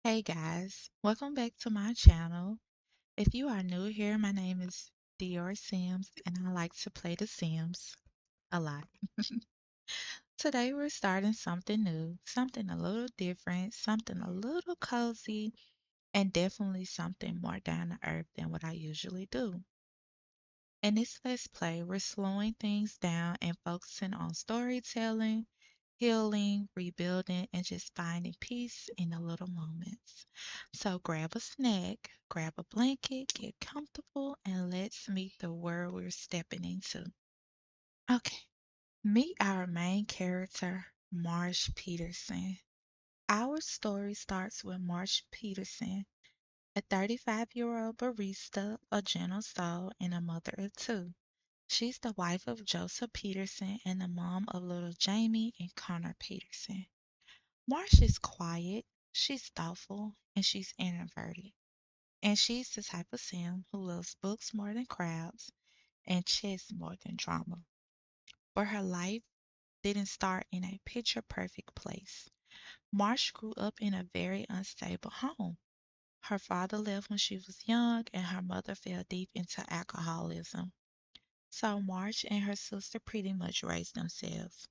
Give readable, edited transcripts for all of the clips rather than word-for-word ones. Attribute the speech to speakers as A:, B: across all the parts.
A: Hey guys, welcome back to my channel. If you are new here, my name is Dior Sims and I like to play The Sims a lot. Today we're starting something new, something a little different, something a little cozy, and definitely something more down to earth than what I usually do. In this Let's Play, we're slowing things down and focusing on storytelling, healing, rebuilding, and just finding peace in the little moments. So grab a snack, grab a blanket, get comfortable, and let's meet the world we're stepping into. Okay, meet our main character, Marsh Peterson. Our story starts with Marsh Peterson, a 35-year-old barista, a gentle soul, and a mother of two. She's the wife of Joseph Peterson and the mom of little Jamie and Connor Peterson. Marsh is quiet, she's thoughtful, and she's introverted. And she's the type of sim who loves books more than crowds and chess more than drama. But her life didn't start in a picture perfect place. Marsh grew up in a very unstable home. Her father left when she was young, and her mother fell deep into alcoholism. So Marsh and her sister pretty much raised themselves,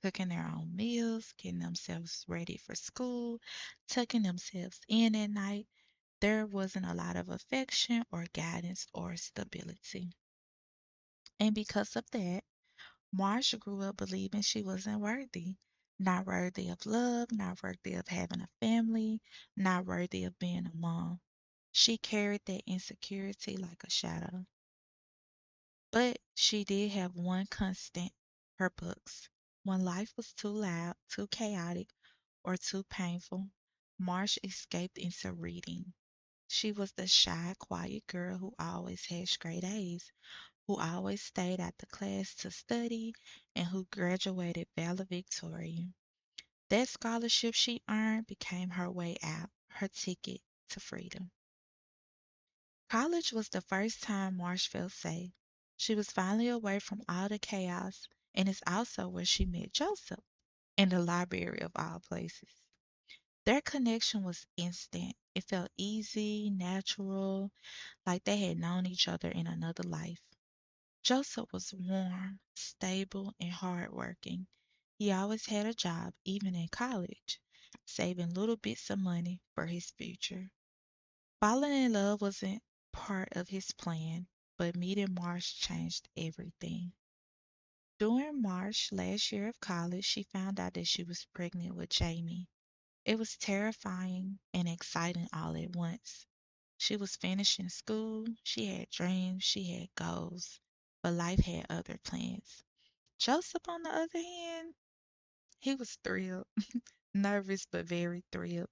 A: cooking their own meals, getting themselves ready for school, tucking themselves in at night. There wasn't a lot of affection or guidance or stability. And because of that, Marsha grew up believing she wasn't worthy. Not worthy of love, not worthy of having a family, not worthy of being a mom. She carried that insecurity like a shadow. But she did have one constant, her books. When life was too loud, too chaotic, or too painful, Marsh escaped into reading. She was the shy, quiet girl who always had straight A's, who always stayed after class to study, and who graduated valedictorian. That scholarship she earned became her way out, her ticket to freedom. College was the first time Marsh felt safe. She was finally away from all the chaos, and it's also where she met Joseph, in the library of all places. Their connection was instant. It felt easy, natural, like they had known each other in another life. Joseph was warm, stable, and hardworking. He always had a job, even in college, saving little bits of money for his future. Falling in love wasn't part of his plan, but meeting Marsh changed everything. During Marsh's last year of college, she found out that she was pregnant with Jamie. It was terrifying and exciting all at once. She was finishing school, she had dreams, she had goals, but life had other plans. Joseph, on the other hand, he was thrilled, nervous but very thrilled.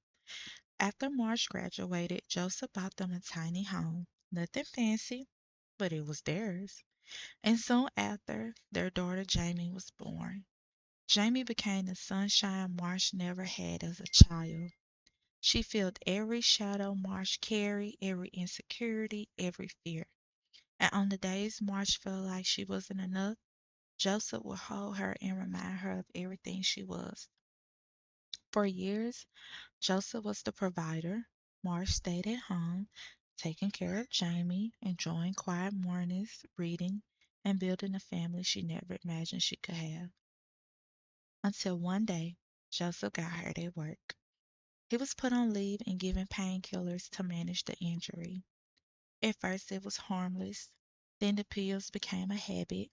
A: After Marsh graduated, Joseph bought them a tiny home. Nothing fancy, but it was theirs. And soon after, their daughter Jamie was born. Jamie became the sunshine Marsh never had as a child. She filled every shadow Marsh carried, every insecurity, every fear. And on the days Marsh felt like she wasn't enough, Joseph would hold her and remind her of everything she was. For years, Joseph was the provider. Marsh stayed at home, taking care of Jamie, enjoying quiet mornings, reading, and building a family she never imagined she could have. Until one day, Joseph got hurt at work. He was put on leave and given painkillers to manage the injury. At first, it was harmless. Then the pills became a habit,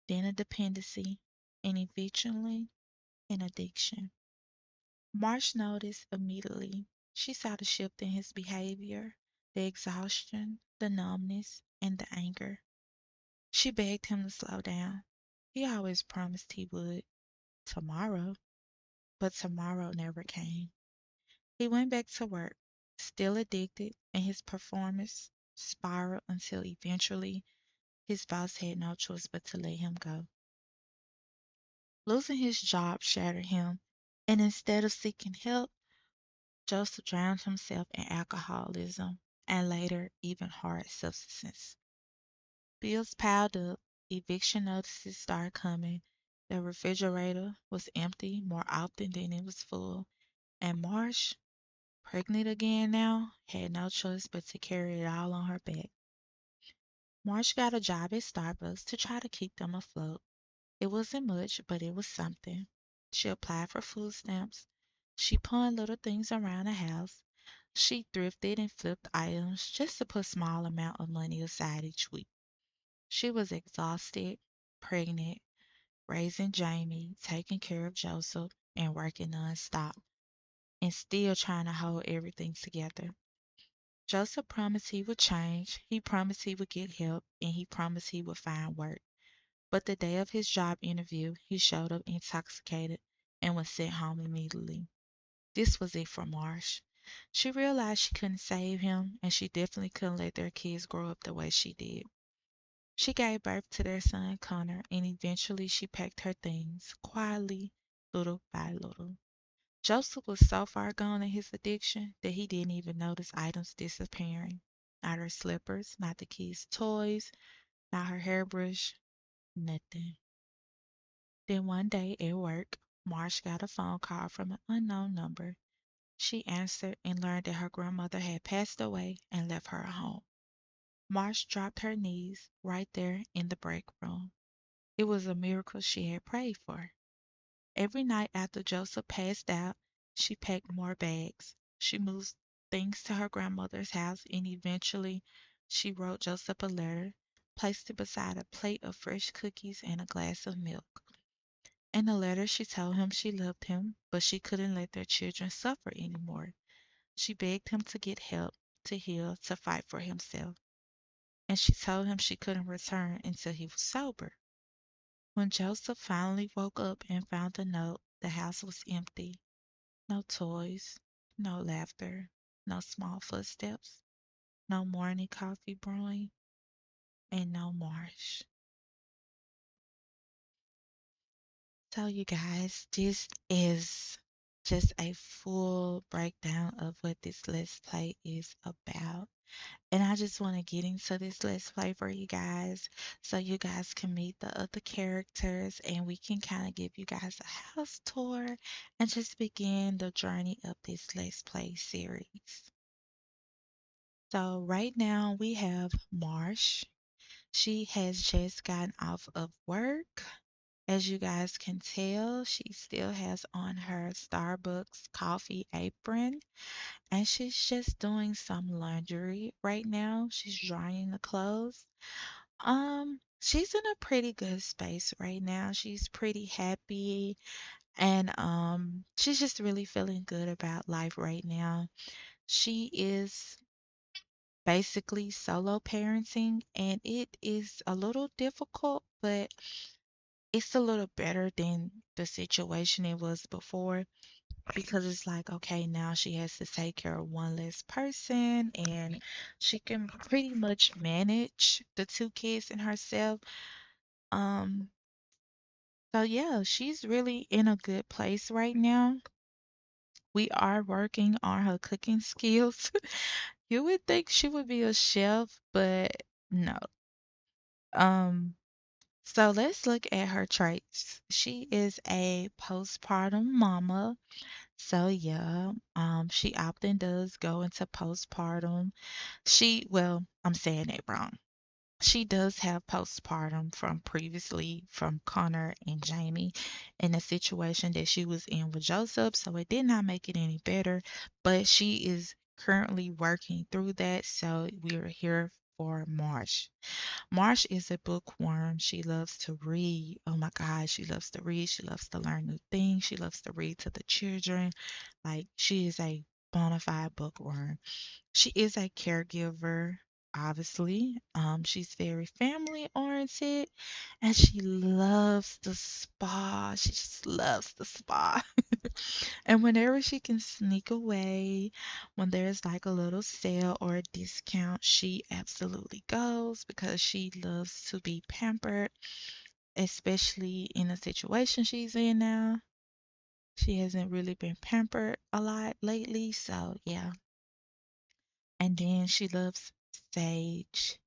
A: then a dependency, and eventually an addiction. Marsh noticed immediately. She saw the shift in his behavior, the exhaustion, the numbness, and the anger. She begged him to slow down. He always promised he would, tomorrow, but tomorrow never came. He went back to work, still addicted, and his performance spiraled until eventually his boss had no choice but to let him go. Losing his job shattered him, and instead of seeking help, Joseph drowned himself in alcoholism and later even hard substances. Bills piled up, eviction notices started coming, the refrigerator was empty more often than it was full, and Marsh, pregnant again now, had no choice but to carry it all on her back. Marsh got a job at Starbucks to try to keep them afloat. It wasn't much, but it was something. She applied for food stamps. She pawned little things around the house. She thrifted and flipped items just to put small amount of money aside each week. She was exhausted, pregnant, raising Jamie, taking care of Joseph, and working nonstop, and still trying to hold everything together. Joseph promised he would change, he promised he would get help, and he promised he would find work. But the day of his job interview, he showed up intoxicated and was sent home immediately. This was it for Marsh. She realized she couldn't save him, and she definitely couldn't let their kids grow up the way she did. She gave birth to their son Connor, and eventually she packed her things, quietly, little by little. Joseph was so far gone in his addiction that he didn't even notice items disappearing. Not her slippers, not the kids' toys, not her hairbrush, nothing. Then one day at work, Marsh got a phone call from an unknown number. She answered and learned that her grandmother had passed away and left her at home. Marsh dropped her knees right there in the break room. It was a miracle she had prayed for. Every night after Joseph passed out, she packed more bags. She moved things to her grandmother's house, and eventually she wrote Joseph a letter, placed it beside a plate of fresh cookies and a glass of milk. In the letter, she told him she loved him, but she couldn't let their children suffer anymore. She begged him to get help, to heal, to fight for himself. And she told him she couldn't return until he was sober. When Joseph finally woke up and found the note, the house was empty. No toys, no laughter, no small footsteps, no morning coffee brewing, and no Marsh. So, you guys, this is just a full breakdown of what this Let's Play is about. And I just want to get into this Let's Play for you guys so you guys can meet the other characters and we can kind of give you guys a house tour and just begin the journey of this Let's Play series. So, right now we have Marsh. She has just gotten off of work. As you guys can tell, she still has on her Starbucks coffee apron and she's just doing some laundry right now. She's drying the clothes. She's in a pretty good space right now. She's pretty happy and she's just really feeling good about life right now. She is basically solo parenting and it is a little difficult, but it's a little better than the situation it was before because it's like, okay, now she has to take care of one less person and she can pretty much manage the two kids and herself. Um, so yeah, she's really in a good place right now. We are working on her cooking skills. You would think she would be a chef, but no. Um, so let's look at her traits. She is a postpartum mama. So yeah, she often does go into postpartum. Well, I'm saying it wrong. She does have postpartum from previously from Connor and Jamie in the situation that she was in with Joseph, so it did not make it any better, but she is currently working through that, so we're here for Marsh. Marsh is a bookworm. She loves to read. Oh my God, she loves to read. She loves to learn new things. She loves to read to the children. Like, she is a bona fide bookworm. She is a caregiver, obviously. She's very family oriented and she loves the spa. She just loves the spa. And whenever she can sneak away, when there's like a little sale or a discount, she absolutely goes because she loves to be pampered, especially in the situation she's in now. She hasn't really been pampered a lot lately, so yeah. And then she loves Sage.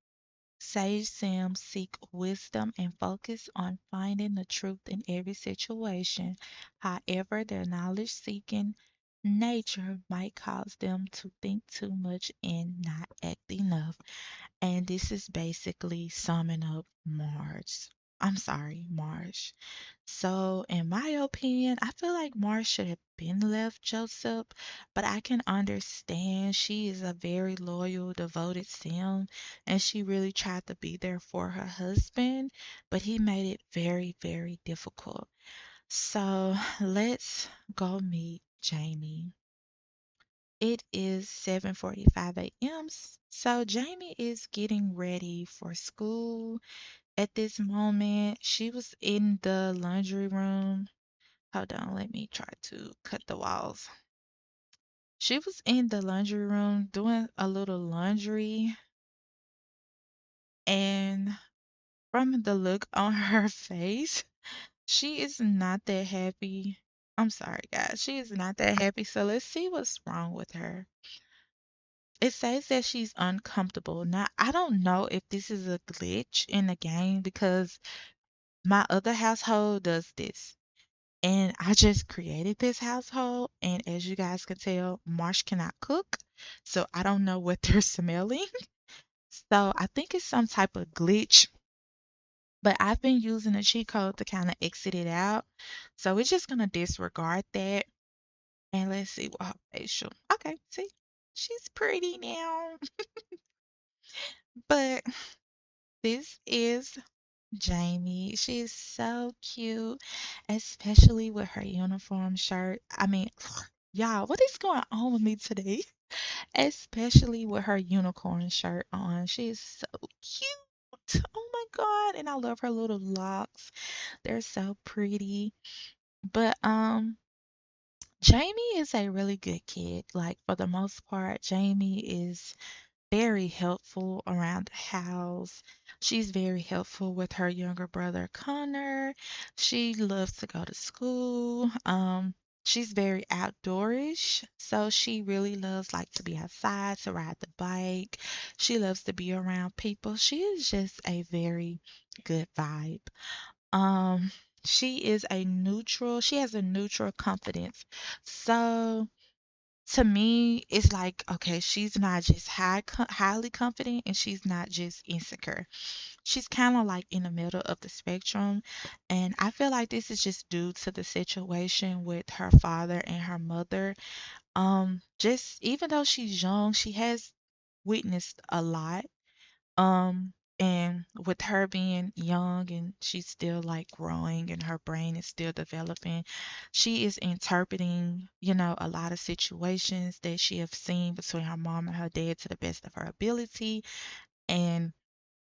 A: Sage Sims seek wisdom and focus on finding the truth in every situation. However, their knowledge seeking nature might cause them to think too much and not act enough. And this is basically summing up Mars. I'm sorry, Marsh. So, in my opinion, I feel like Marsh should have been left Joseph, but I can understand she is a very loyal, devoted Sim, and she really tried to be there for her husband, but he made it very, very difficult. So, let's go meet Jamie. It is 7:45 a.m. So Jamie is getting ready for school. At this moment, she was in the laundry room. Hold on, let me try to cut the walls. She was in the laundry room doing a little laundry, and from the look on her face, she is not that happy. I'm sorry, guys. She is not that happy. So let's see what's wrong with her. It says that she's uncomfortable. Now, I don't know if this is a glitch in the game because my other household does this. And I just created this household. And as you guys can tell, Marsh cannot cook. So I don't know what they're smelling. So I think it's some type of glitch. But I've been using a cheat code to kind of exit it out. So we're just going to disregard that. And let's see what her facial. Okay, see, she's pretty now. But this is Jamie. She's so cute, especially with her uniform shirt. I mean, y'all, what is going on with me today? Especially with her unicorn shirt on. She is so cute. Oh my God. And I love her little locks. They're so pretty. But Jamie is a really good kid. Like for the most part, Jamie is very helpful around the house. She's very helpful with her younger brother Connor. She loves to go to school. She's very outdoorish, so she really loves like to be outside, to ride the bike. She loves to be around people. She is just a very good vibe. Um, she is a neutral. She has a neutral confidence. So to me, it's like, okay, she's not just highly confident and she's not just insecure. She's kind of like in the middle of the spectrum. And I feel like this is just due to the situation with her father and her mother. Just even though she's young, she has witnessed a lot. And with her being young and she's still like growing and her brain is still developing, she is interpreting, a lot of situations that she have seen between her mom and her dad to the best of her ability. And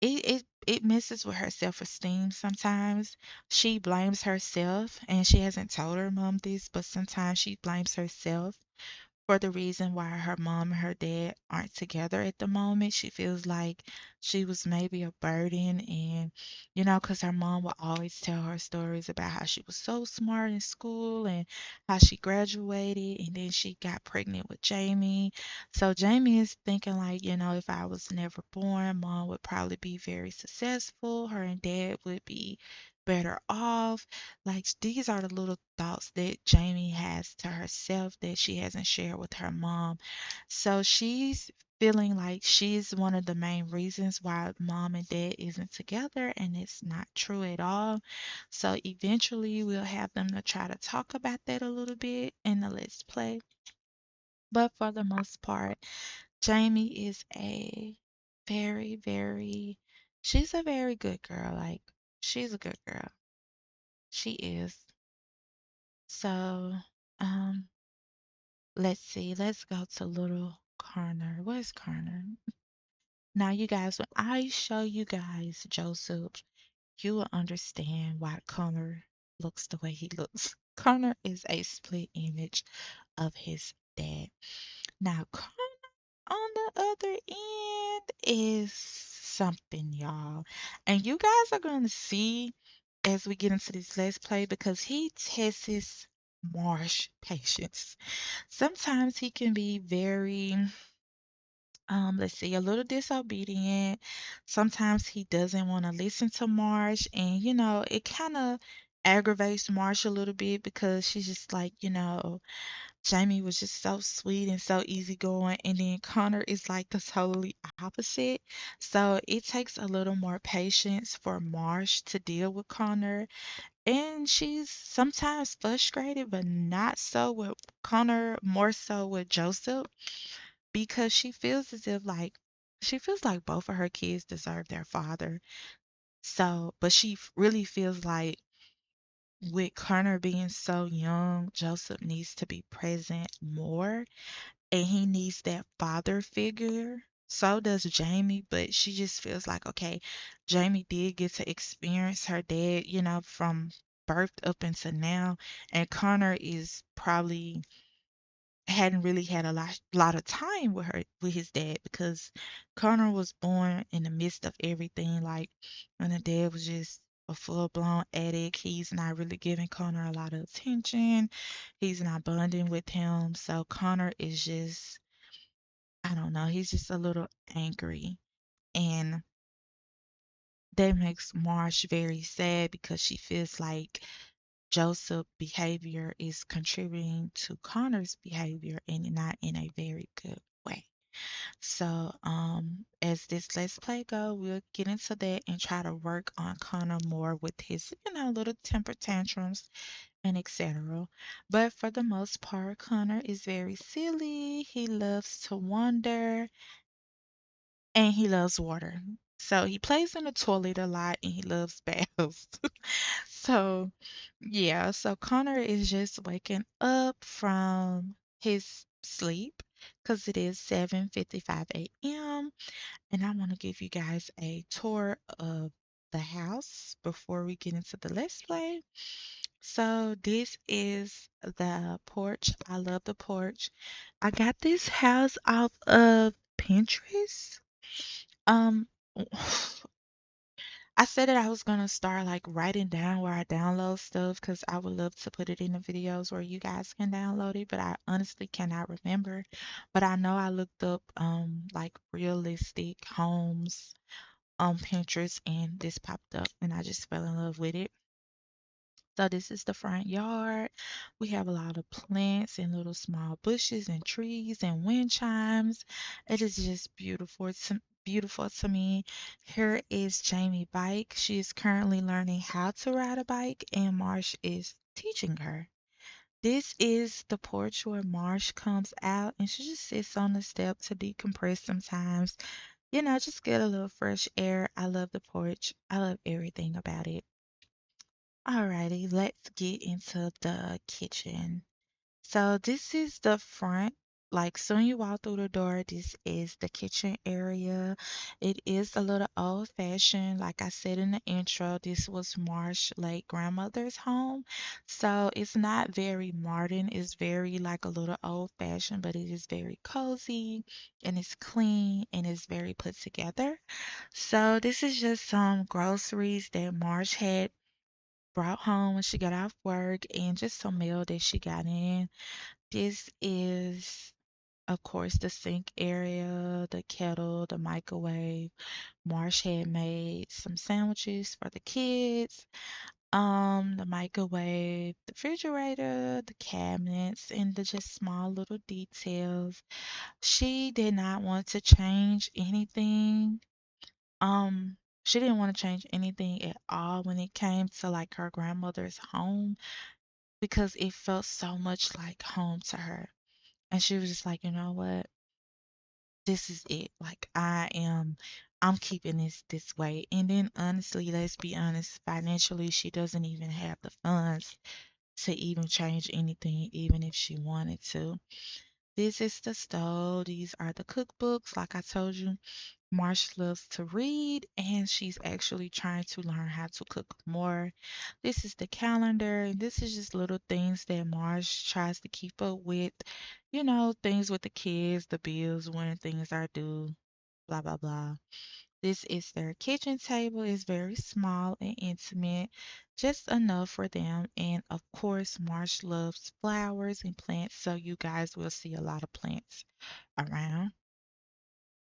A: it messes with her self-esteem sometimes. She blames herself, and she hasn't told her mom this, but sometimes she blames herself for the reason why her mom and her dad aren't together at the moment. She feels like she was maybe a burden, and because her mom would always tell her stories about how she was so smart in school and how she graduated, and then she got pregnant with Jamie. So Jamie is thinking like, if I was never born, mom would probably be very successful. Her and dad would be better off. Like these are the little thoughts that Jamie has to herself that she hasn't shared with her mom. So she's feeling like she's one of the main reasons why mom and dad isn't together, and it's not true at all. So eventually we'll have them to try to talk about that a little bit in the Let's Play. But for the most part, Jamie is a very, very, she's a very good girl. Like, she's a good girl. She is. So, um, let's see. Let's go to little Connor. Where's Connor? Now, you guys, when I show you guys Joseph, you will understand why Connor looks the way he looks. Connor is a split image of his dad. Now, Connor on the other end is something, y'all. And you guys are going to see as we get into this Let's Play because he tests Marsh patience. Sometimes he can be very, let's see, a little disobedient. Sometimes he doesn't want to listen to Marsh, and it kind of aggravates Marsh a little bit because she's just like, Jamie was just so sweet and so easygoing, and then Connor is like the totally opposite. So it takes a little more patience for Marsh to deal with Connor, and she's sometimes frustrated, but not so with Connor, more so with Joseph, because she feels like both of her kids deserve their father. So, but really feels like with Connor being so young, Joseph needs to be present more and he needs that father figure. So does Jamie, but she just feels like, okay, Jamie did get to experience her dad, from birth up until now, and Connor is probably hadn't really had a lot of time with his dad because Connor was born in the midst of everything. Like when the dad was just a full blown addict, he's not really giving Connor a lot of attention. He's not bonding with him. So Connor is just, I don't know, he's just a little angry. And that makes Marsh very sad because she feels like Joseph's behavior is contributing to Connor's behavior and not in a very good way. So, as this Let's Play go, we'll get into that and try to work on Connor more with his, little temper tantrums and etc. But for the most part, Connor is very silly. He loves to wander and he loves water. So he plays in the toilet a lot and he loves baths. So, yeah, so Connor is just waking up from his sleep because it is 7:55 a.m. And I want to give you guys a tour of the house before we get into the Let's Play. So this is the porch. I love the porch. I got this house off of Pinterest. Um, I said that I was gonna start like writing down where I download stuff because I would love to put it in the videos where you guys can download it, but I honestly cannot remember. But I know I looked up like realistic homes on Pinterest and this popped up and I just fell in love with it. So this is the front yard. We have a lot of plants and little small bushes and trees and wind chimes. It is just beautiful to me. Here is Jamie bike. She is currently learning how to ride a bike and Marsh is teaching her. This is the porch where Marsh comes out and she just sits on the step to decompress sometimes. Just get a little fresh air. I love the porch. I love everything about it. Alrighty, let's get into the kitchen. So this is the front. Like soon you walk through the door, this is the kitchen area. It is a little old fashioned. Like I said in the intro, this was Marsh late grandmother's home. So it's not very modern. It's very like a little old fashioned, but it is very cozy and it's clean and it's very put together. So this is just some groceries that Marsh had brought home when she got off work and just some mail that she got in. This is, of course, the sink area, the kettle, the microwave. Marsh had made some sandwiches for the kids. The microwave, the refrigerator, the cabinets, and the just small little details. She did not want to change anything. She didn't want to change anything at all when it came to like her grandmother's home because it felt so much like home to her. And she was just like, you know what? This is it. Like I'm keeping this way. And then honestly, let's be honest, financially she doesn't even have the funds to even change anything, even if she wanted to. This is the stove. These are the cookbooks. Like I told you, Marsh loves to read and she's actually trying to learn how to cook more. This is the calendar, and this is just little things that Marsh tries to keep up with. Things with the kids, the bills, when things are due, blah, blah, blah. This is their kitchen table. It's very small and intimate, just enough for them. And of course, Marsh loves flowers and plants, so you guys will see a lot of plants around.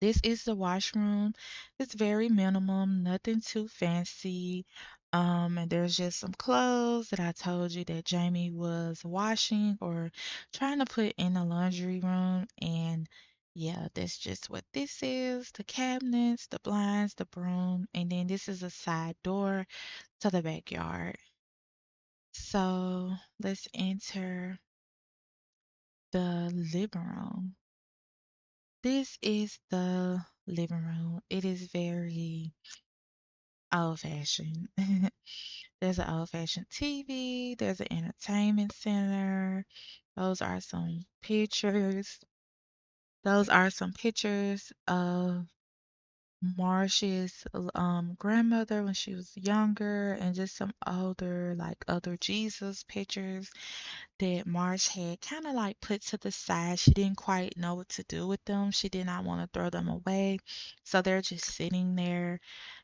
A: This is the washroom. It's very minimum, nothing too fancy. And there's just some clothes that I told you that Jamie was washing or trying to put in the laundry room. And yeah, that's just what this is. The cabinets, the blinds, the broom, and then this is a side door to the backyard. So let's enter the living room. This is the living room. It is very old fashioned. There's an old fashioned TV, there's an entertainment center. Those are some pictures. Those are some pictures of Marsh's grandmother when she was younger, and just some older, like other Jesus pictures that Marsh had kind of like put to the side. She didn't quite know what to do with them. She did not want to throw them away. So they're just sitting there,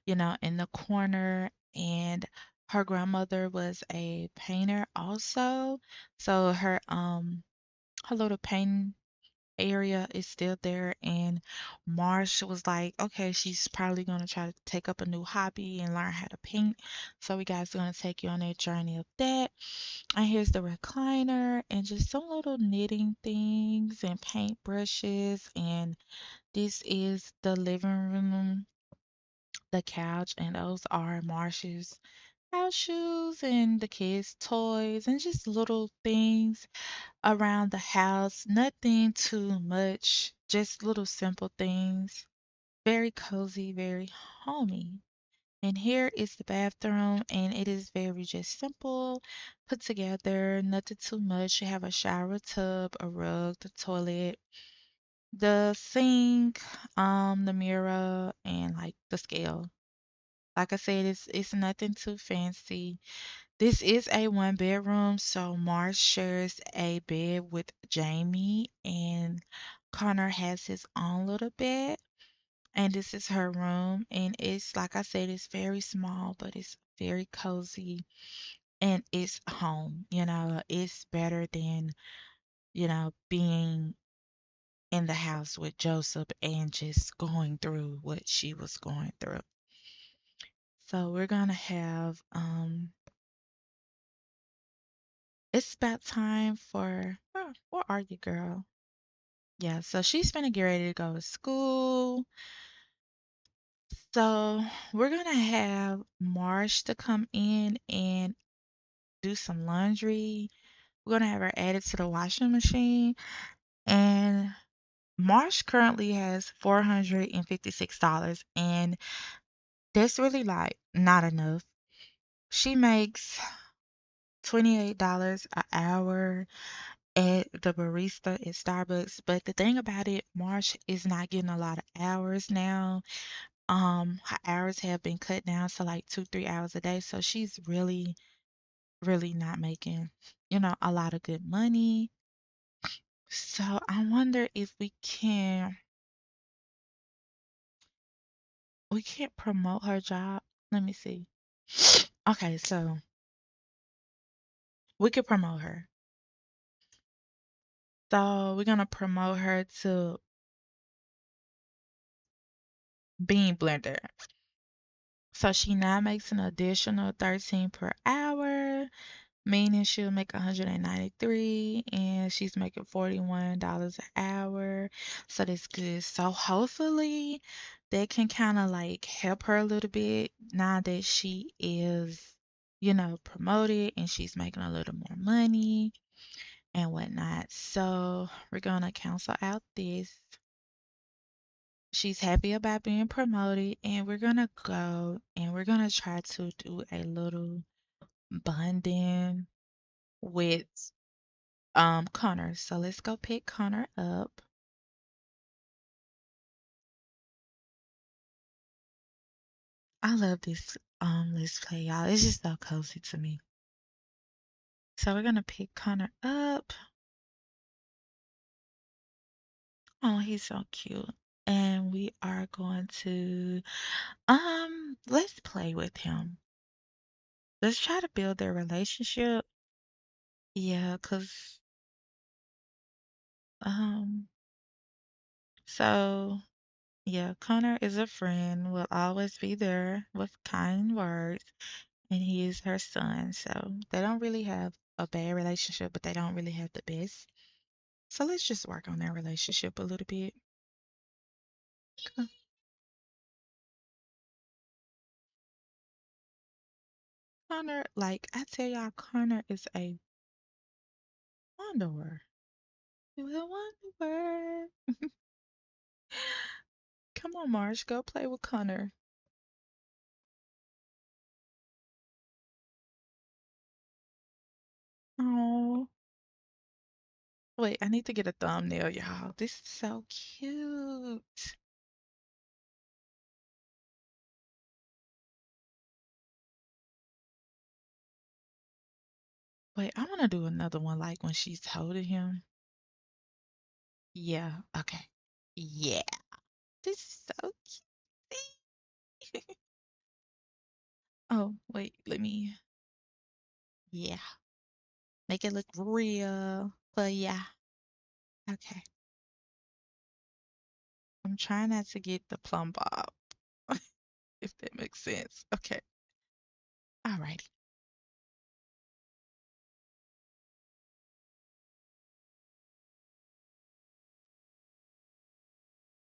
A: in the corner. And her grandmother was a painter also. So her little painting area is still there, and Marsh was like, okay, she's probably gonna try to take up a new hobby and learn how to paint. So we guys gonna take you on that journey of that. And here's the recliner and just some little knitting things and paint brushes. And this is the living room, the couch, and those are Marsh's house shoes and the kids' toys and just little things around the house. Nothing too much, just little simple things. Very cozy, very homey. And here is the bathroom, and it is very just simple, put together, nothing too much. You have a shower tub, a rug, the toilet, the sink, the mirror, and like the scale. Like I said, it's nothing too fancy. This is a one bedroom, so Mars shares a bed with Jamie, and Connor has his own little bed. And this is her room, and it's like I said, it's very small, but it's very cozy, and it's home. It's better than, being in the house with Joseph and just going through what she was going through. So we're gonna have it's about time for where are you, girl? Yeah, so she's gonna get ready to go to school. So we're gonna have Marsh to come in and do some laundry. We're gonna have her added to the washing machine. And Marsh currently has $456, and that's really like not enough. She makes $28 an hour at the barista at Starbucks, but the thing about it, Marsh is not getting a lot of hours now. Her hours have been cut down to like 2, 3 hours a day, so she's really, really not making, a lot of good money. So I wonder if we can't promote her job. Let me see. Okay, so we could promote her. So we're gonna promote her to bean blender. So she now makes an additional 13 per hour, meaning she'll make 193, and she's making $41 an hour. So that's good. So hopefully that can kind of like help her a little bit now that she is, promoted and she's making a little more money and whatnot. So we're gonna cancel out this. She's happy about being promoted, and we're gonna go and we're gonna try to do a little bonding with Connor. So let's go pick Connor up. I love this let's play, y'all. It's just so cozy to me. So we're gonna pick Connor up. Oh, he's so cute. And we are going to let's play with him. Let's try to build their relationship. Yeah, 'cause um so yeah, Connor is a friend, will always be there with kind words. and he is her son. So they don't really have a bad relationship, but they don't really have the best. So let's just work on their relationship a little bit. Con- Connor, like I tell y'all, Connor is a wanderer. He was a wanderer. Come on, Marsh, go play with Connor. Oh, wait, I need to get a thumbnail, y'all. This is so cute. Wait, I want to do another one like when she's holding him. Yeah, okay. Yeah, this is so cute. Oh, wait, let me. Yeah, make it look real. But yeah, okay. I'm trying not to get the plumb bob, if that makes sense. Okay, alrighty.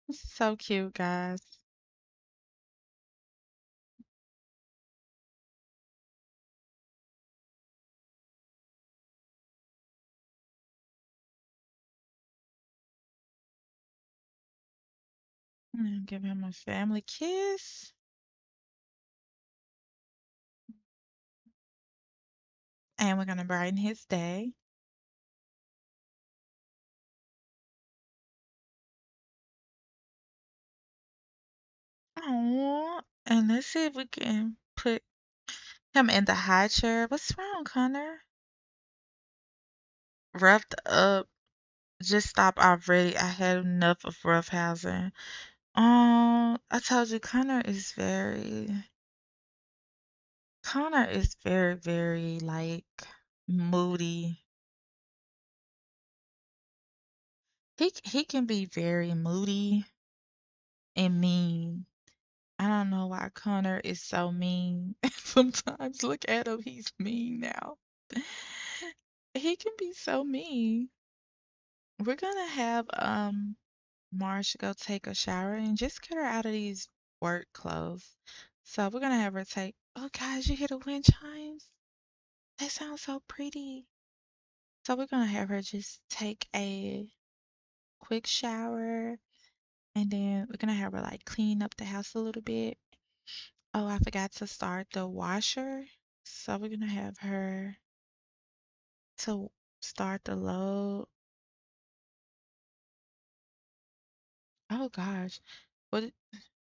A: This is so cute, guys. I'm gonna give him a family kiss. And we're gonna brighten his day. Oh, and let's see if we can put him in the high chair. What's wrong, Connor? Roughed up. Just stop already. I had enough of roughhousing. I told you Connor is very, very like moody. He can be very moody and mean. I don't know why Connor is so mean. Sometimes look at him, he's mean now. He can be so mean. We're gonna have Marsh go take a shower and just get her out of these work clothes. So we're gonna have her take. Oh guys, you hear the wind chimes? That sounds so pretty. So we're gonna have her just take a quick shower and then we're gonna have her like clean up the house a little bit. Oh, I forgot to start the washer. So we're gonna have her to start the load. Oh gosh. What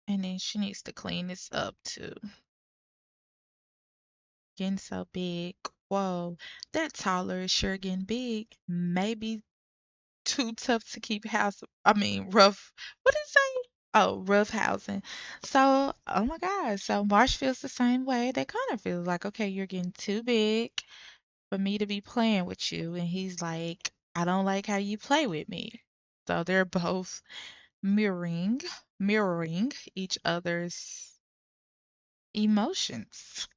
A: and then she needs to clean this up too. Getting so big. Whoa, that toddler is sure getting big. Maybe too tough to keep house. I mean, rough. What did it say? Oh, rough housing. So, oh my God. So Marsh feels the same way. They kind of feel like, okay, you're getting too big for me to be playing with you. And he's like, I don't like how you play with me. So they're both mirroring, mirroring each other's emotions.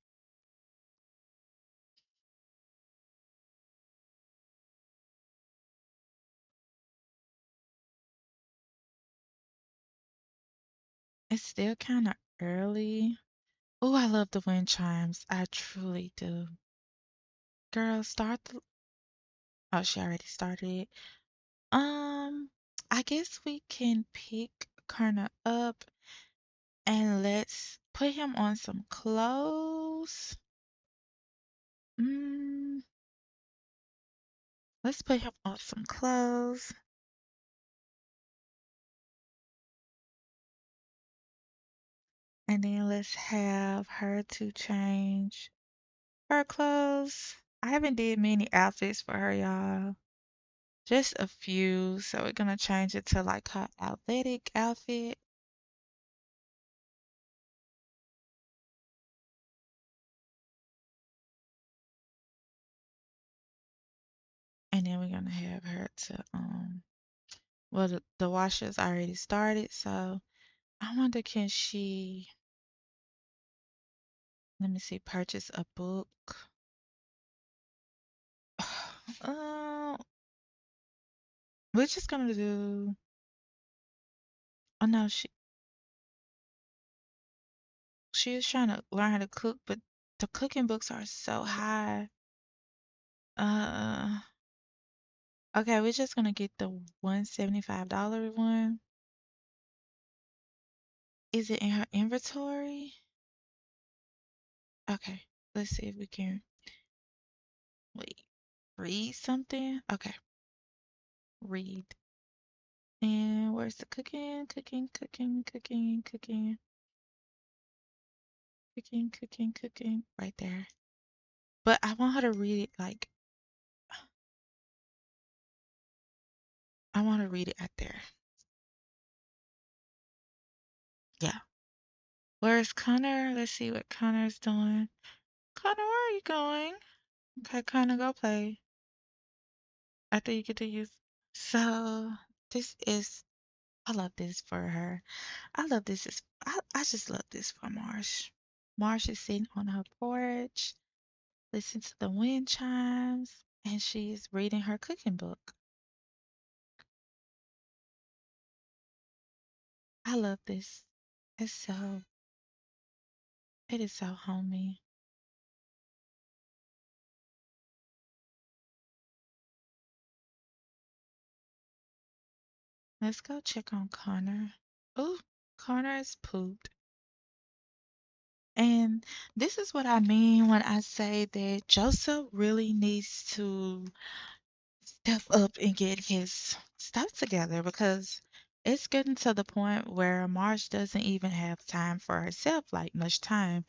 A: It's still kind of early. Oh, I love the wind chimes. I truly do. Girl, start the. Oh, she already started it. Um, I guess we can pick Kerner up and let's put him on some clothes. Mm, let's put him on some clothes. And then let's have her to change her clothes. I haven't did many outfits for her, y'all. Just a few. So we're gonna change it to like her athletic outfit. And then we're gonna have her to well the washer's already started, so I wonder can she Let me see. Purchase a book. Uh, we're just gonna do. Oh no, she is trying to learn how to cook, but the cooking books are so high. Uh, okay, we're just gonna get the $175 one. Is it in her inventory? Okay, let's see if we can wait. Read something? Okay, read. And where's the cooking? Cooking, cooking, cooking, cooking, cooking, cooking, cooking. Right there. But I want her to read it like I want to read it out there. Yeah. Where's Connor? Let's see what Connor's doing. Connor, where are you going? Okay, Connor, go play. After you get to use. So this is I love this for her. I love this. I just love this for Marsh. Marsh is sitting on her porch, listening to the wind chimes, and she's reading her cooking book. I love this. It's so, it is so homey. Let's go check on Connor. Oh, Connor is pooped. And this is what I mean when I say that Joseph really needs to step up and get his stuff together because it's getting to the point where Marge doesn't even have time for herself, like much time.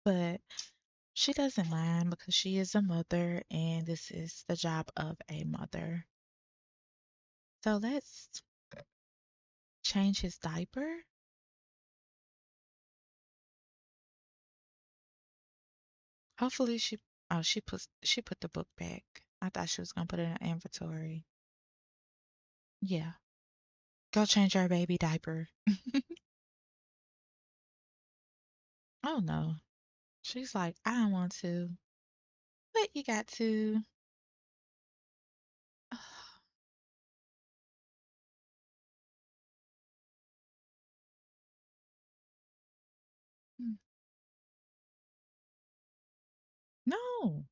A: But she doesn't mind because she is a mother and this is the job of a mother. So let's change his diaper. Hopefully she put the book back. I thought she was gonna put it in her inventory. Yeah. Go change her baby diaper. Oh no. She's like, I don't want to. But you got to. No.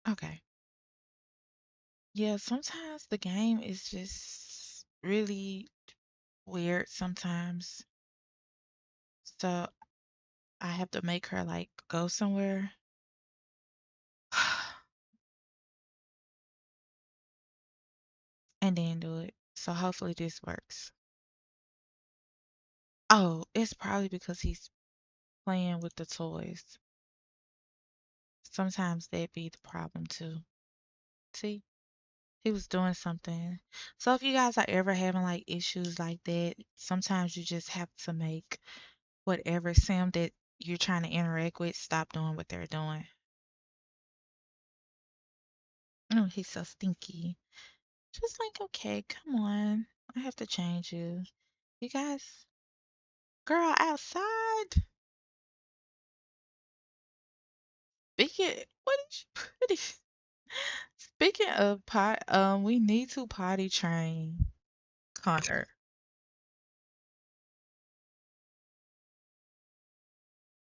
A: Okay. Yeah, sometimes the game is just really weird sometimes. So I have to make her like go somewhere and then do it. So hopefully this works. Oh, it's probably because he's playing with the toys. Sometimes that'd be the problem too. See, he was doing something. So if you guys are ever having like issues like that, sometimes you just have to make whatever sim that you're trying to interact with stop doing what they're doing. Oh, he's so stinky. Just like, okay, come on. I have to change you. You guys, girl, outside. Speaking, what is, speaking of pot, we need to potty train Connor.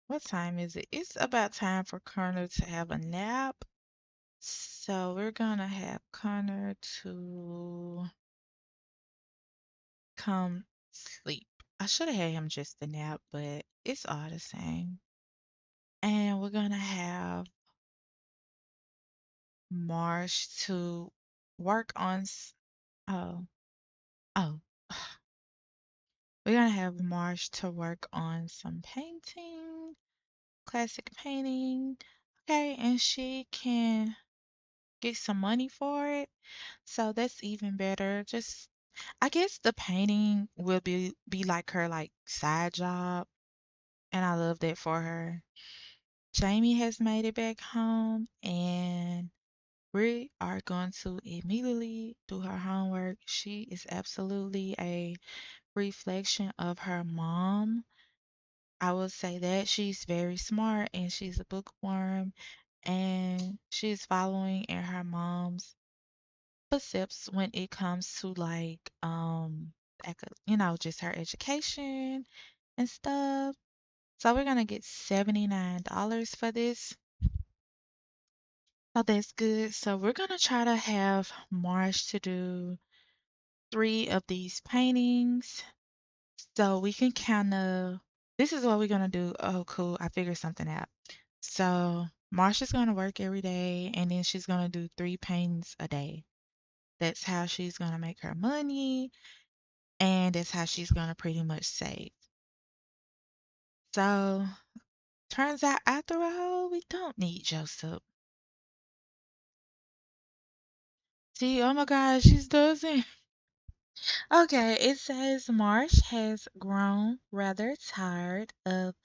A: What time is it? It's about time for Connor to have a nap. So we're gonna have Connor to come sleep. I should have had him just a nap, but it's all the same. And we're gonna have Marsh to work on. Oh, oh. We're gonna have Marsh to work on some painting, classic painting. Okay, and she can get some money for it. So that's even better. Just I guess the painting will be like her like side job, and I love that for her. Jamie has made it back home, and We are going to immediately do her homework. She is absolutely a reflection of her mom. I will say that she's very smart and she's a bookworm and she's following in her mom's footsteps when it comes to like just her education and stuff. So we're gonna get $79 for this. So that's good. So we're gonna try to have Marsh to do three of these paintings. So we can kind of, this is what we're gonna do. Oh, cool. I figured something out. So Marsha's gonna work every day and then she's gonna do three paintings a day. That's how she's gonna make her money and that's how she's gonna pretty much save. So turns out after all, we don't need Joseph. See, oh my gosh, she's doesn't. Okay, it says Marsh has grown rather tired of.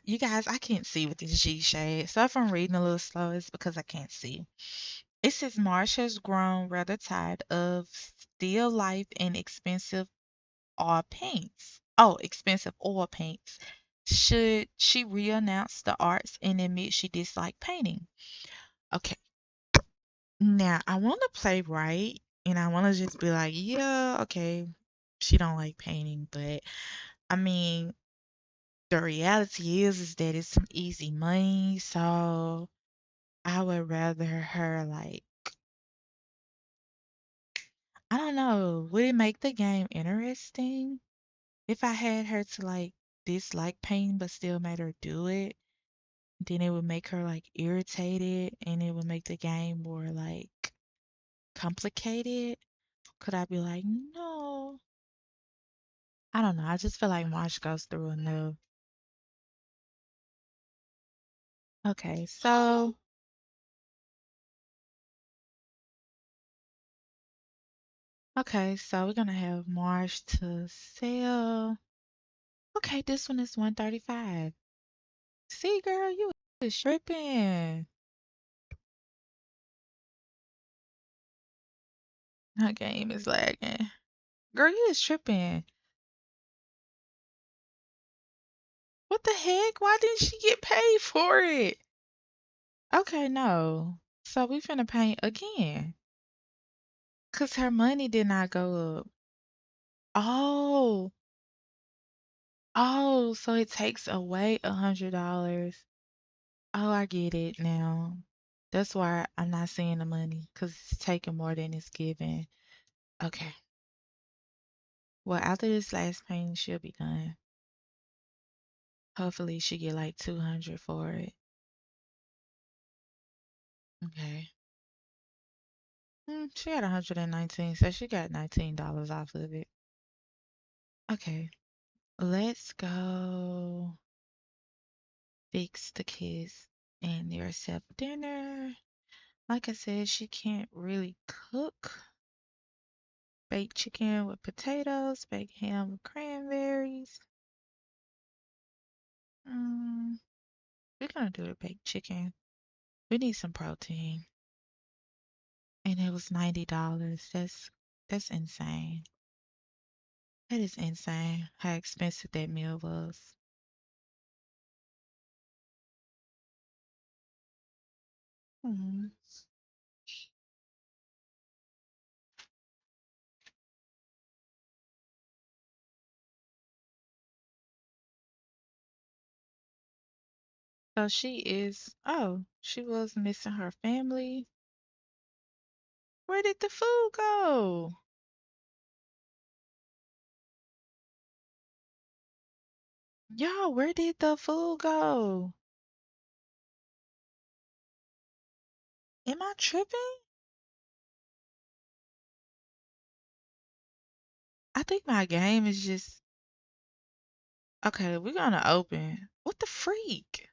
A: You guys, I can't see with these G shades, so if I'm reading a little slow, it's because I can't see. It says Marsh has grown rather tired of still life and expensive oil paints. Should she renounce the arts and admit she disliked painting? Okay, now I want to play right, and I want to just be like, yeah, okay, she don't like painting, but I mean, the reality is that it's some easy money, so I would rather her like, I don't know, would it make the game interesting if I had her to like dislike painting but still made her do it? Then it would make her like irritated and it would make the game more like complicated. Could I be like, no? I don't know. I just feel like Marsh goes through enough. Okay, so we're gonna have Marsh to sell. Okay, this one is 135. See, girl, you is tripping. Her game is lagging. Girl, you is tripping. What the heck? Why didn't she get paid for it? Okay, no. So we finna paint again. Cause her money did not go up. Oh, so it takes away $100. Oh, I get it now. That's why I'm not seeing the money, cause it's taking more than it's giving. Okay. Well, after this last painting, she'll be done. Hopefully, she get like 200 for it. Okay. She got 119, so she got $19 off of it. Okay. Let's go fix the kids and yourself dinner. Like I said, she can't really cook. Baked chicken with potatoes, baked ham with cranberries. Mm, we're gonna do the baked chicken. We need some protein. And it was $90. That's insane. That is insane how expensive that meal was. Mhm. So she was missing her family. Where did the food go? Y'all, where did the food go? Am I tripping? I think my game is just okay. We're gonna open. What the freak?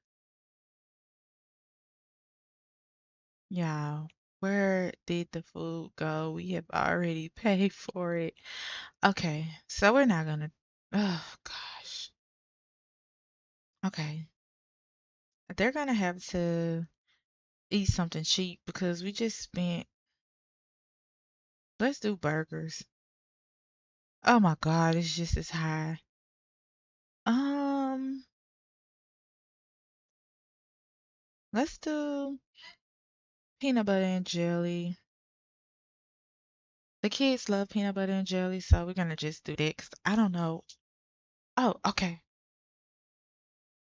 A: Y'all, where did the food go? We have already paid for it. Okay, so we're not gonna. Oh gosh. Okay, they're gonna have to. eat something cheap because we just spent. Let's do burgers. Oh my God, it's just as high. Um, let's do peanut butter and jelly. The kids love peanut butter and jelly, so we're gonna just do that 'cause I don't know. Oh, okay.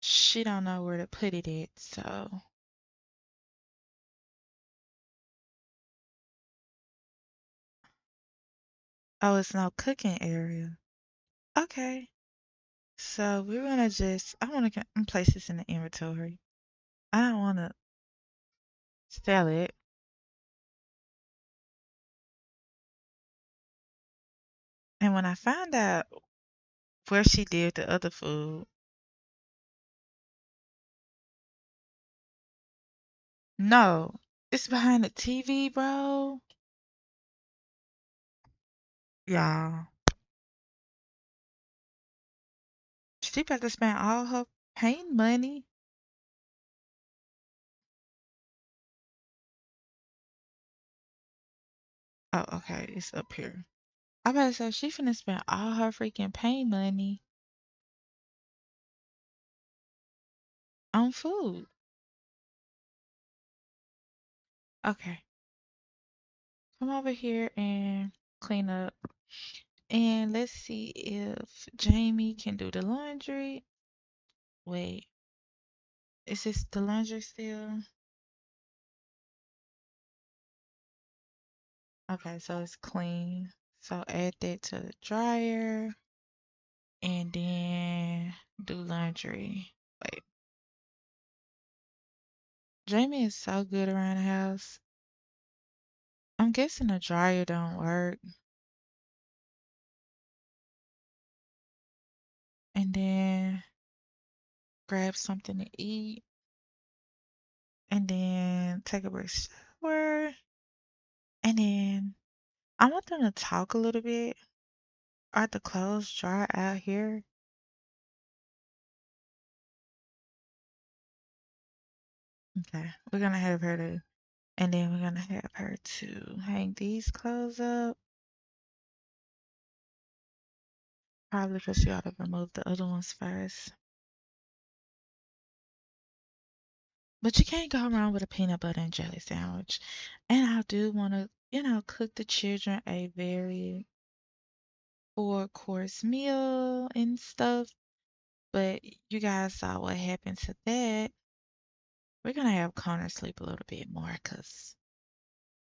A: She don't know where to put it at, so. Oh, it's no cooking area. Okay. So we're gonna just, I wanna place this in the inventory. I don't wanna sell it. And when I find out where she did the other food, no, it's behind the TV, bro. Y'all, she about to spend all her paint money. Oh, okay, it's up here. I about to say she finna spend all her freaking paint money on food. Okay, come over here and clean up. And let's see if Jamie can do the laundry. Wait, is this the laundry still? Okay, so it's clean. So add that to the dryer and then do laundry. Wait, Jamie is so good around the house. I'm guessing the dryer don't work. And then grab something to eat and then take a brief shower. And then I want them to talk a little bit. Are the clothes dry out here? Okay, we're gonna have her to, and then we're gonna have her to hang these clothes up. Probably because she ought to remove the other ones first. But you can't go wrong with a peanut butter and jelly sandwich. And I do want to, cook the children a very four-course meal and stuff. But you guys saw what happened to that. We're gonna have Connor sleep a little bit more because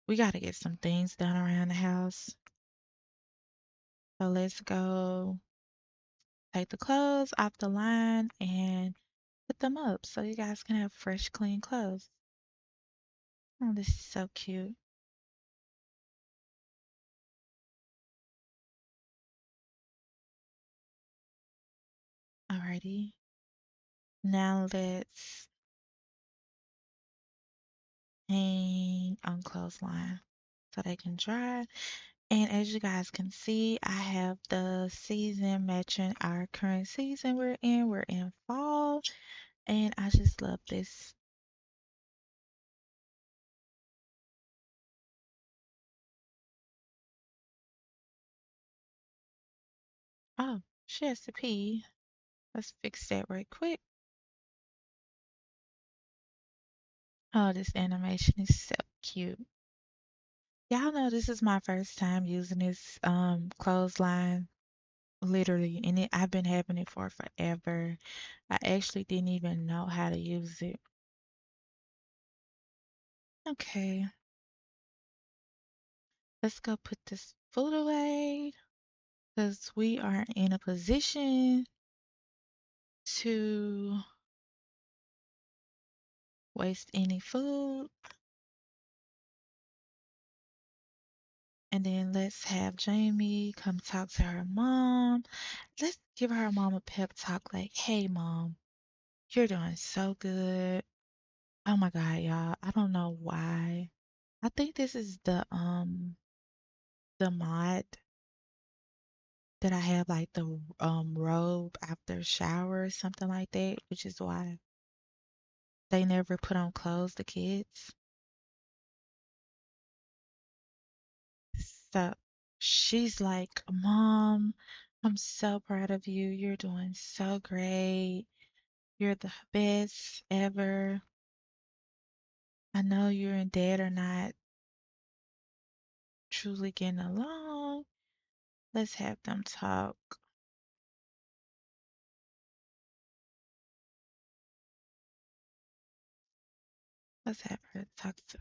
A: we got to get some things done around the house. So let's go take the clothes off the line and put them up so you guys can have fresh, clean clothes. Oh, this is so cute. Alrighty. Now let's hang on clothesline so they can dry. And as you guys can see, I have the season matching our current season we're in. We're in fall, and I just love this. Oh, she has to pee. Let's fix that right quick. Oh, this animation is so cute. Y'all know this is my first time using this clothesline, literally, and I've been having it for forever. I actually didn't even know how to use it. Okay, let's go put this food away because we are in a position to waste any food. And then let's have Jamie come talk to her mom. Let's give her mom a pep talk like, hey, mom, you're doing so good. Oh my God, y'all. I don't know why. I think this is the mod that I have like the robe after shower or something like that, which is why. They never put on clothes, the kids. So she's like, Mom, I'm so proud of you. You're doing so great. You're the best ever. I know you and Dad are not truly getting along. Let's have them talk. Let's have her talk to.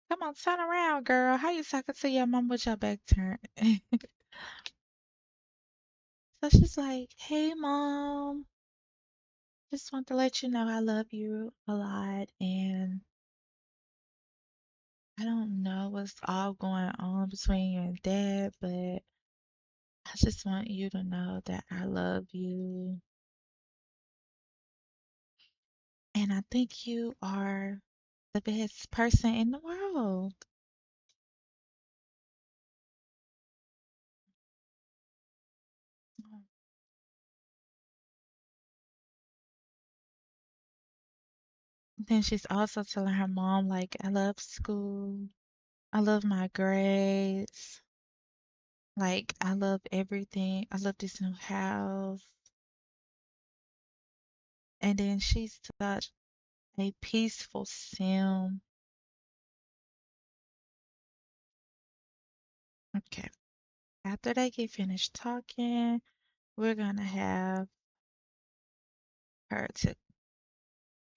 A: Come on, turn around, girl. How you talking to your mom with your back turned? So she's like, Hey, Mom. Just want to let you know I love you a lot, and I don't know what's all going on between you and Dad, but I just want you to know that I love you, and I think you are the best person in the world. Then she's also telling her mom, like, I love school. I love my grades. Like, I love everything. I love this new house. And then she's such a peaceful sim. Okay. After they get finished talking, we're gonna have her to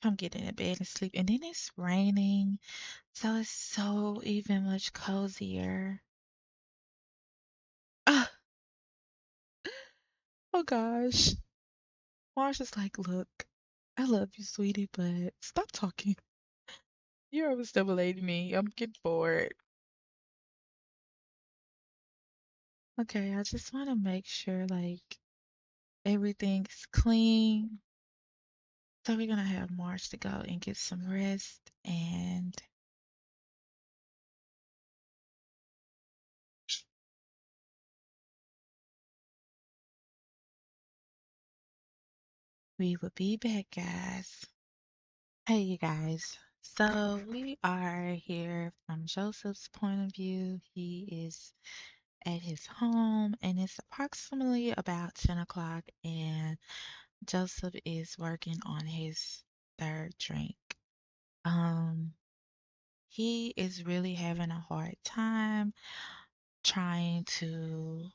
A: come get in the bed and sleep. And then it's raining, so it's so even much cozier. Ah, oh gosh. Marsh is like, look, I love you, sweetie, but stop talking. You're overstimulating me. I'm getting bored. Okay, I just want to make sure like everything's clean. So we're gonna have March to go and get some rest, and we will be back, guys. Hey, you guys. So we are here from Joseph's point of view. He is at his home, and it's approximately about 10 o'clock, and Joseph is working on his third drink. Um, he is really having a hard time trying to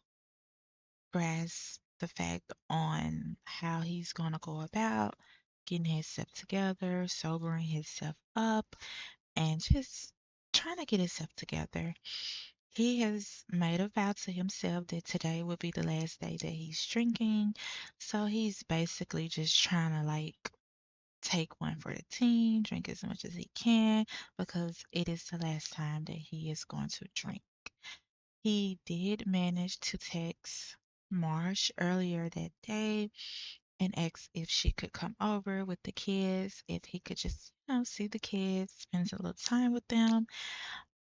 A: grasp the fact on how he's going to go about getting himself together, sobering himself up, and just trying to get himself together. He has made a vow to himself that today will be the last day that he's drinking. So he's basically just trying to like take one for the team, drink as much as he can, because it is the last time that he is going to drink. He did manage to text Marsh earlier that day and asked if she could come over with the kids, if he could just, see the kids, spend a little time with them.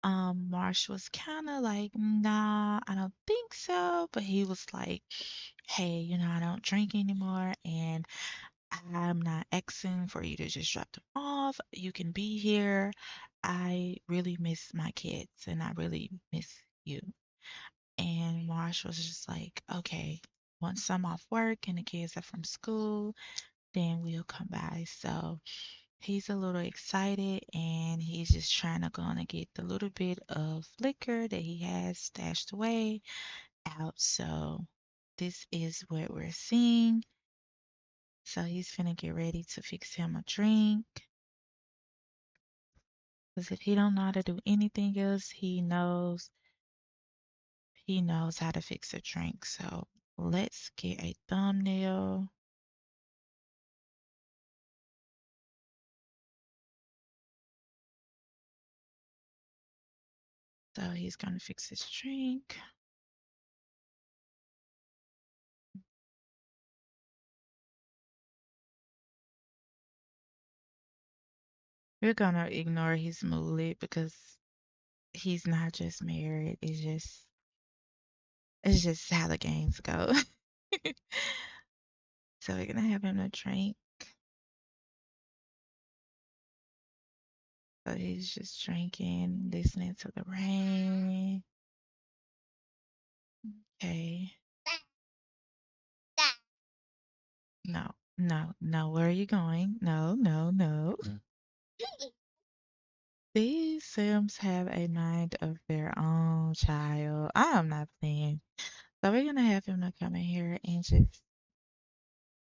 A: Marsh was kind of like, nah, I don't think so. But he was like, hey, I don't drink anymore, and I'm not asking for you to just drop them off. You can be here. I really miss my kids, and I really miss you. And Marsh was just like, okay, once I'm off work and the kids are from school, then we'll come by. So he's a little excited and he's just trying to go on and get the little bit of liquor that he has stashed away out. So this is what we're seeing. So he's finna get ready to fix him a drink. Because if he don't know how to do anything else, he knows how to fix a drink. So let's get a thumbnail. So he's gonna fix his drink. We're gonna ignore his mullet because he's not just married. It's just how the games go. So we're gonna have him a drink. So he's just drinking, listening to the rain. Okay. No, no, no. Where are you going? No, no, no. These Sims have a mind of their own, child. I am not playing. So we're gonna have him to come in here and just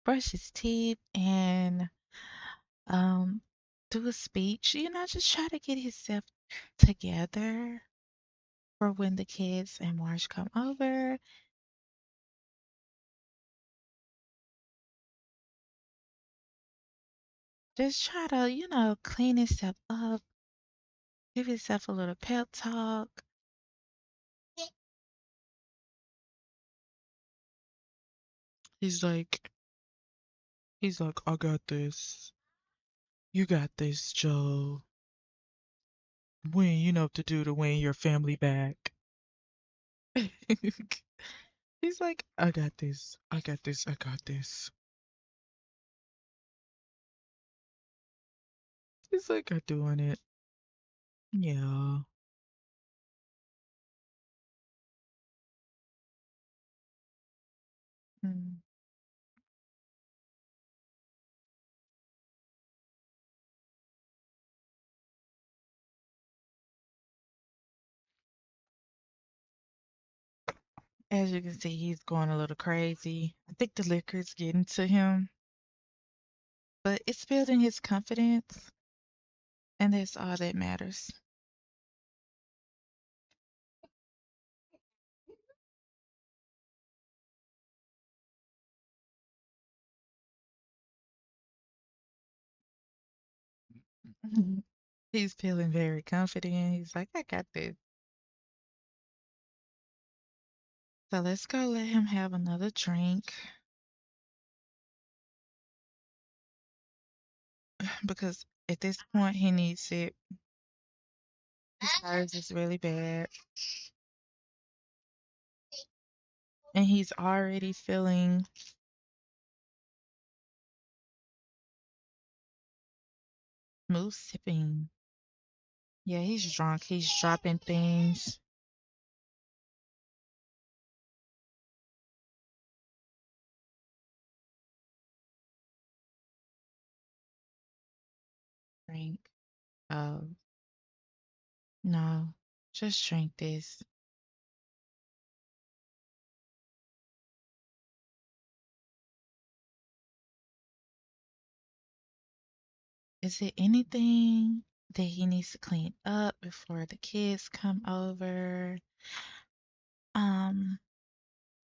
A: brush his teeth and um do a speech. Just try to get himself together for when the kids and Marsh come over. Just try to, clean himself up, give yourself a little pep talk. He's like, he's like, I got this. You got this, Joe. When you know what to do to win your family back. He's like, I got this. I got this. I got this. He's like, I'm doing it. Yeah. Mm. As you can see, he's going a little crazy. I think the liquor's getting to him, but it's building his confidence, and that's all that matters. He's feeling very confident. He's like, I got this. So let's go let him have another drink because at this point he needs it. His nerves is really bad, and he's already feeling smooth sipping. Yeah, he's drunk. He's dropping things. Drink. Oh, no. Just drink this. Is it anything that he needs to clean up before the kids come over? Um,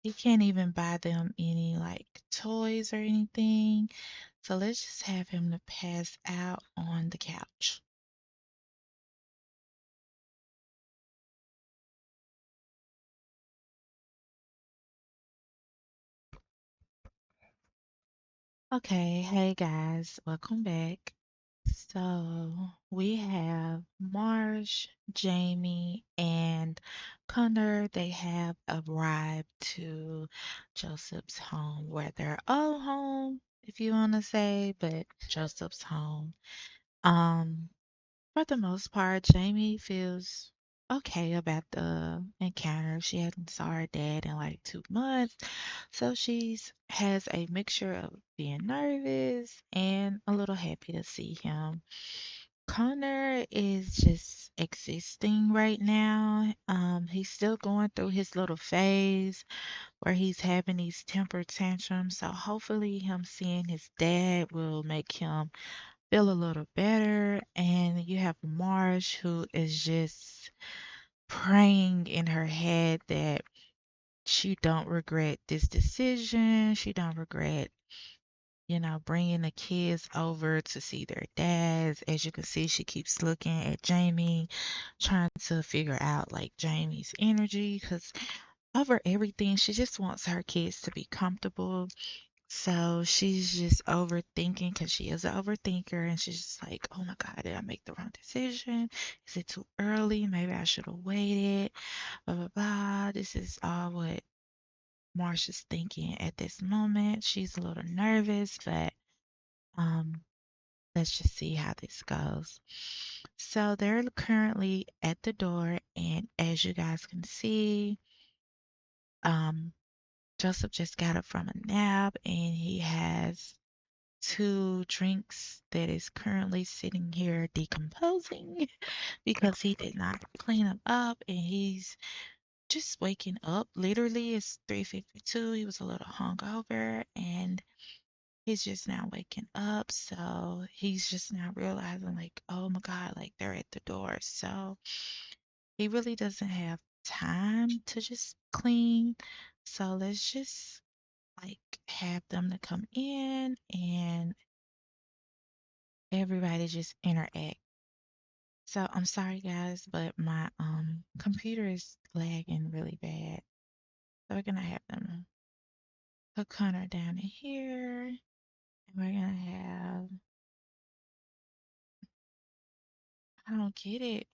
A: he can't even buy them any like toys or anything. So let's just have him to pass out on the couch. Okay, hey guys, welcome back. So we have Marsh, Jamie, and Connor. They have arrived to Joseph's home, where their old home, if you want to say, but Joseph's home. Um, for the most part, Jamie feels okay about the encounter. She hadn't saw her dad in like 2 months, so she's has a mixture of being nervous and a little happy to see him. Connor is just existing right now. He's still going through his little phase where he's having these temper tantrums. So hopefully him seeing his dad will make him feel a little better. And you have Marsh who is just praying in her head that she don't regret this decision. She don't regret, bringing the kids over to see their dads. As you can see, she keeps looking at Jamie, trying to figure out like Jamie's energy because over everything, she just wants her kids to be comfortable. So she's just overthinking because she is an overthinker and she's just like, oh my God, did I make the wrong decision? Is it too early? Maybe I should have waited. Blah, blah, blah. This is all what Marsha's thinking at this moment. She's a little nervous, but um, Let's just see how this goes. So they're currently at the door, and as you guys can see, um, Joseph just got up from a nap, and he has two drinks that is currently sitting here decomposing because he did not clean them up, and he's just waking up. Literally, it's 3:52. He was a little hungover, and he's just now waking up. So he's just now realizing, like, oh my God, like they're at the door. So he really doesn't have time to just clean. So let's just like have them to come in and everybody just interact. So I'm sorry guys, but my computer is lagging really bad. So we're gonna have them put Connor down in here, and we're gonna have, I don't get it.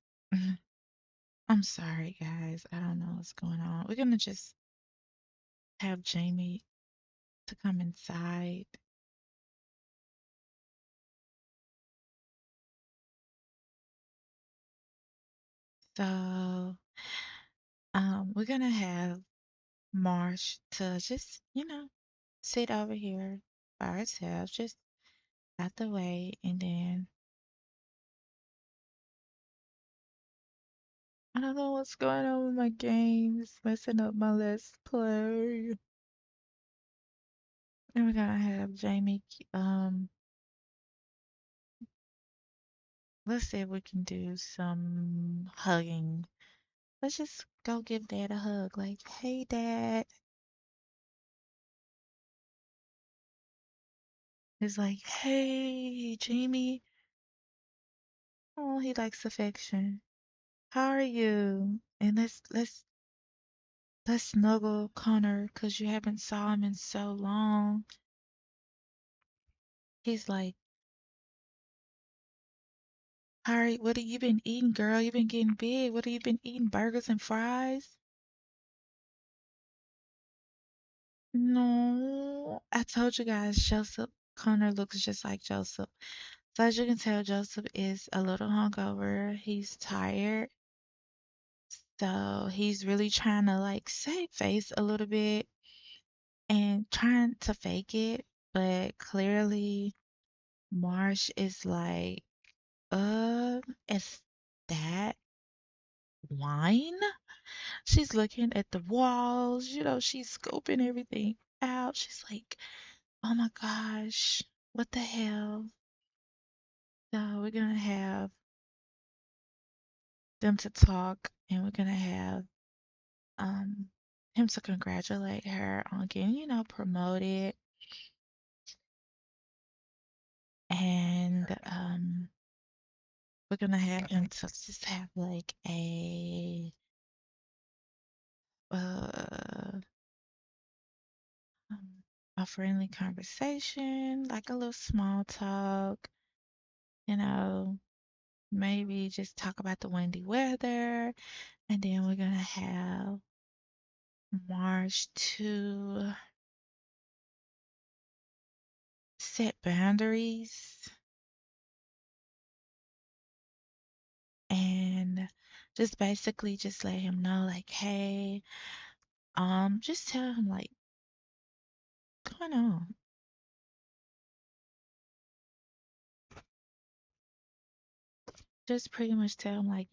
A: I'm sorry guys, I don't know what's going on. We're gonna just have Jamie to come inside. So we're gonna have Marsh to just, sit over here by herself, just out the way, and then I don't know what's going on with my games, messing up my let's play. And we're gonna have Jamie, let's see if we can do some hugging. Let's just go give Dad a hug. Like, hey, Dad. It's like, hey, Jamie. Oh, he likes affection. How are you? And let's snuggle Connor, 'cause you haven't saw him in so long. He's like, all right, what have you been eating, girl? You been getting big. What have you been eating? Burgers and fries? No, I told you guys, Joseph Connor looks just like Joseph. So as you can tell, Joseph is a little hungover. He's tired. So he's really trying to like save face a little bit and trying to fake it. But clearly, Marsh is like, is that wine? She's looking at the walls, she's scoping everything out. She's like, oh my gosh, what the hell? So we're gonna have them to talk, and we're gonna have um him to congratulate her on getting, promoted, and we're gonna have him to just have like uh um, a friendly conversation, like a little small talk, you know, maybe just talk about the windy weather, and then we're gonna have March to set boundaries and just basically just let him know like, hey, just tell him like, going on. Just pretty much tell him like,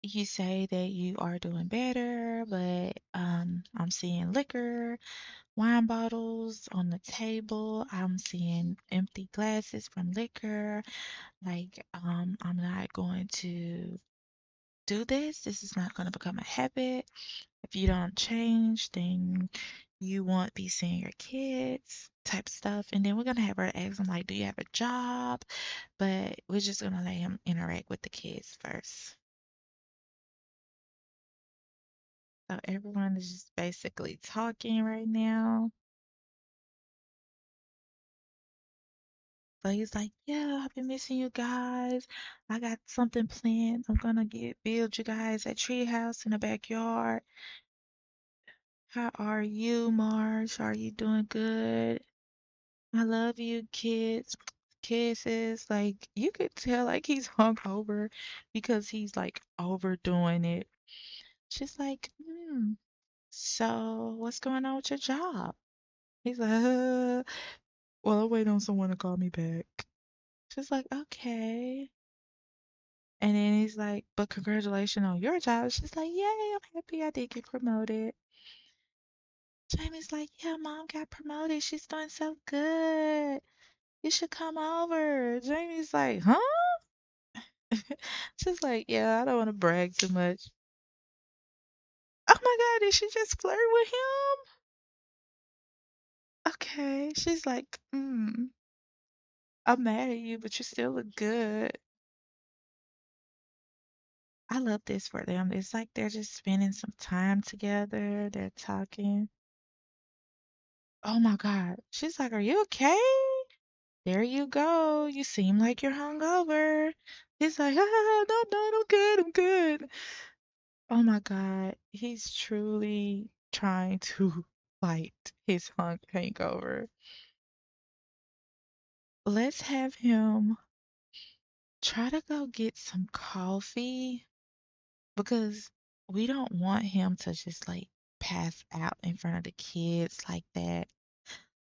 A: you say that you are doing better, but I'm seeing liquor, wine bottles on the table. I'm seeing empty glasses from liquor. Like, I'm not going to do this. This is not going to become a habit. If you don't change, then you won't be seeing your kids type stuff. And then we're gonna have her ask him like, do you have a job? But we're just gonna let him interact with the kids first. So everyone is just basically talking right now. So he's like, yeah, I've been missing you guys. I got something planned. I'm gonna get build you guys a tree house in the backyard. How are you, Marsh? Are you doing good? I love you, kids. Kisses. Like, you could tell, like, he's hungover because he's, like, overdoing it. She's like, so what's going on with your job? He's like, well, I'm waiting on someone to call me back. She's like, okay. And then he's like, but congratulations on your job. She's like, yay, I'm happy I did get promoted. Jamie's like, yeah, mom got promoted. She's doing so good. You should come over. Jamie's like, huh? She's like, yeah, I don't want to brag too much. Oh my God, did she just flirt with him? Okay. She's like, I'm mad at you, but you still look good. I love this for them. It's like they're just spending some time together. They're talking. Oh my God. She's like, are you okay? There you go. You seem like you're hungover. He's like, no, no, I'm good. I'm good. Oh my God. He's truly trying to fight his hangover. Let's have him try to go get some coffee because we don't want him to just like pass out in front of the kids like that.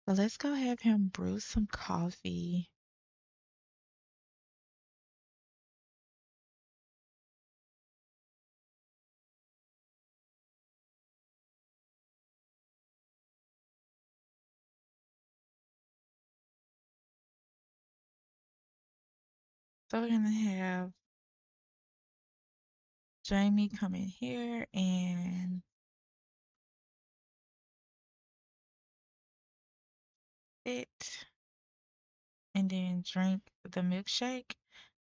A: So let's go have him brew some coffee. So we're gonna have Jamie come in here and sit and then drink the milkshake.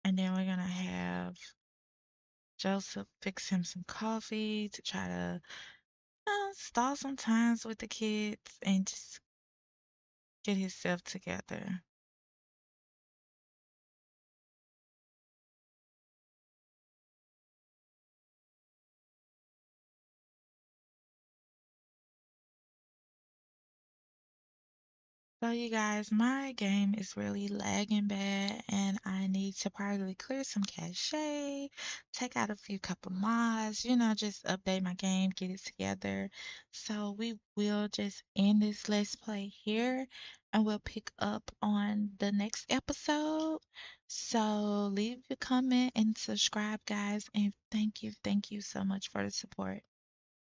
A: And then we're gonna have Joseph fix him some coffee to try to stall some times with the kids and just get himself together. So you guys, my game is really lagging bad and I need to probably clear some cache, take out a few couple mods, just update my game, get it together. So we will just end this let's play here and we'll pick up on the next episode. So leave your comment and subscribe guys and thank you so much for the support.